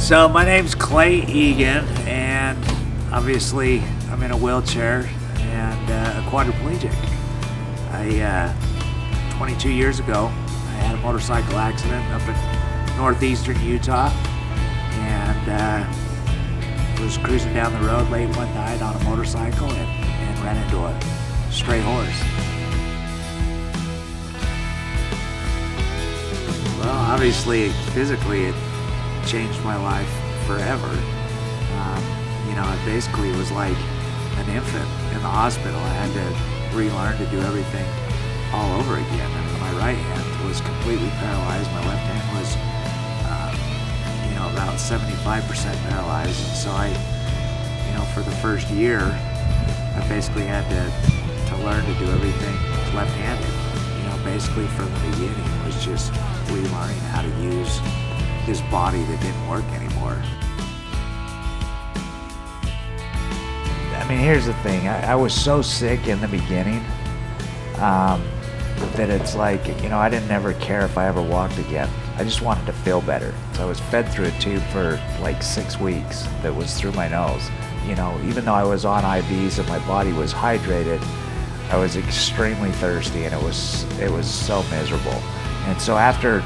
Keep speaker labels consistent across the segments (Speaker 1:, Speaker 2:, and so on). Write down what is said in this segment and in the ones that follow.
Speaker 1: So my name's Clay Egan, and obviously I'm in a wheelchair and a quadriplegic. 22 years ago, I had a motorcycle accident up in northeastern Utah, and was cruising down the road late one night on a motorcycle and ran into a stray horse. Well, obviously, physically, it changed my life forever. It basically was like an infant in the hospital. I had to relearn to do everything all over again. I mean, my right hand was completely paralyzed. My left hand was, about 75% paralyzed. And so for the first year, I basically had to learn to do everything left-handed. Basically from the beginning, it was just relearning how to use this body that didn't work anymore. I mean, here's the thing. I was so sick in the beginning that it's like, I didn't ever care if I ever walked again. I just wanted to feel better. So I was fed through a tube for like 6 weeks that was through my nose. Even though I was on IVs and my body was hydrated, I was extremely thirsty, and it was so miserable. And so after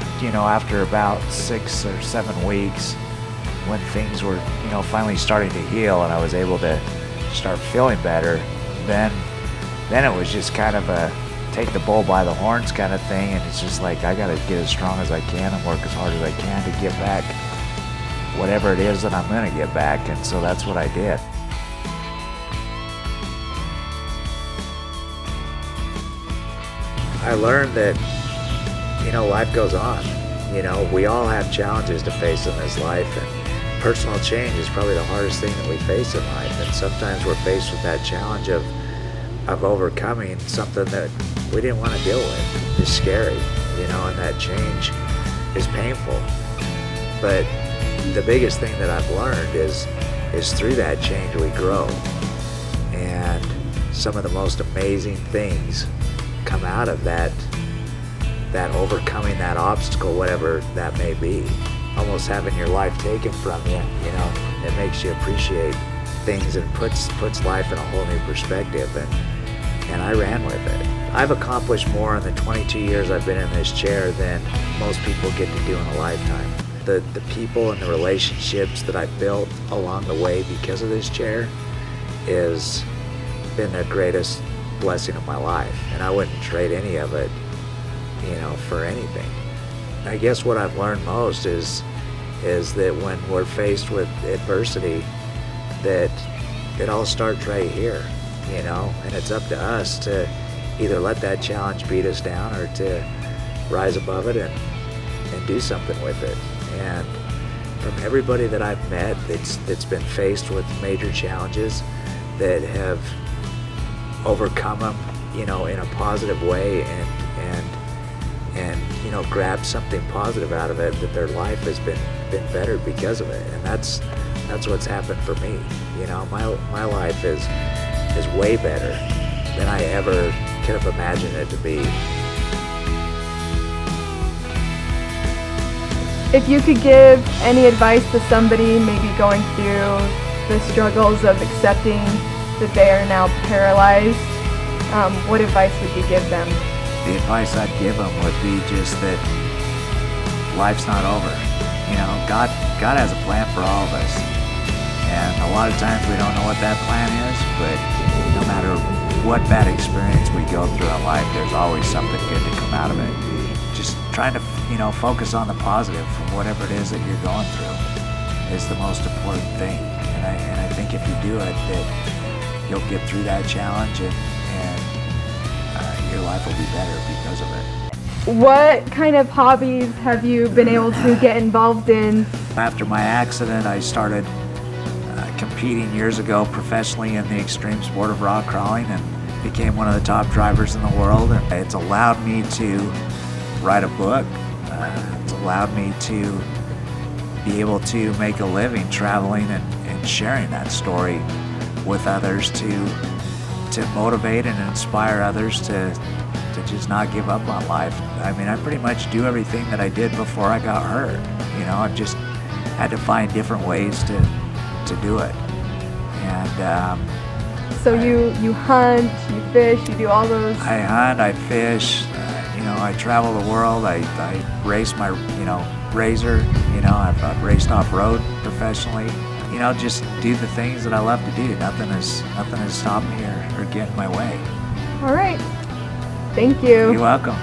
Speaker 1: about 6 or 7 weeks, when things were, finally starting to heal and I was able to start feeling better, then it was just kind of a take the bull by the horns kind of thing. And it's just like, I got to get as strong as I can and work as hard as I can to get back whatever it is that I'm going to get back. And so that's what I did. I learned that, life goes on. We all have challenges to face in this life, and personal change is probably the hardest thing that we face in life. And sometimes we're faced with that challenge of overcoming something that we didn't want to deal with. It's scary, and that change is painful. But the biggest thing that I've learned is through that change we grow. And some of the most amazing things come out of that overcoming that obstacle, whatever that may be. Almost having your life taken from you, it makes you appreciate things and puts life in a whole new perspective, and I ran with it. I've accomplished more in the 22 years I've been in this chair than most people get to do in a lifetime. The people and the relationships that I've built along the way because of this chair has been the greatest blessing of my life, and I wouldn't trade any of it, for anything. I guess what I've learned most is that when we're faced with adversity, that it all starts right here, and it's up to us to either let that challenge beat us down or to rise above it and do something with it. And from everybody that I've met that's been faced with major challenges, that have overcome them, in a positive way, and grab something positive out of it, that their life has been bettered because of it. And that's what's happened for me. My life is way better than I ever could have imagined it to be.
Speaker 2: If you could give any advice to somebody maybe going through the struggles of accepting that they are now paralyzed, what advice would you give them?
Speaker 1: The advice I'd give them would be just that life's not over. God has a plan for all of us. And a lot of times we don't know what that plan is, but no matter what bad experience we go through in life, there's always something good to come out of it. Just trying to, focus on the positive from whatever it is that you're going through is the most important thing. And I think if you do it, that you'll get through that challenge, and your life will be better because of it.
Speaker 2: What kind of hobbies have you been able to get involved in?
Speaker 1: After my accident, I started competing years ago professionally in the extreme sport of rock crawling, and became one of the top drivers in the world. And it's allowed me to write a book. It's allowed me to be able to make a living traveling and sharing that story with others, to motivate and inspire others to just not give up on life. I mean, I pretty much do everything that I did before I got hurt. I've just had to find different ways to do it. And
Speaker 2: So you hunt, you fish, you do all those.
Speaker 1: I hunt, I fish, I travel the world. I race my, razor. I've raced off road professionally. Just do the things that I love to do. Nothing has stopped me or get in my way.
Speaker 2: All right. Thank you.
Speaker 1: You're welcome.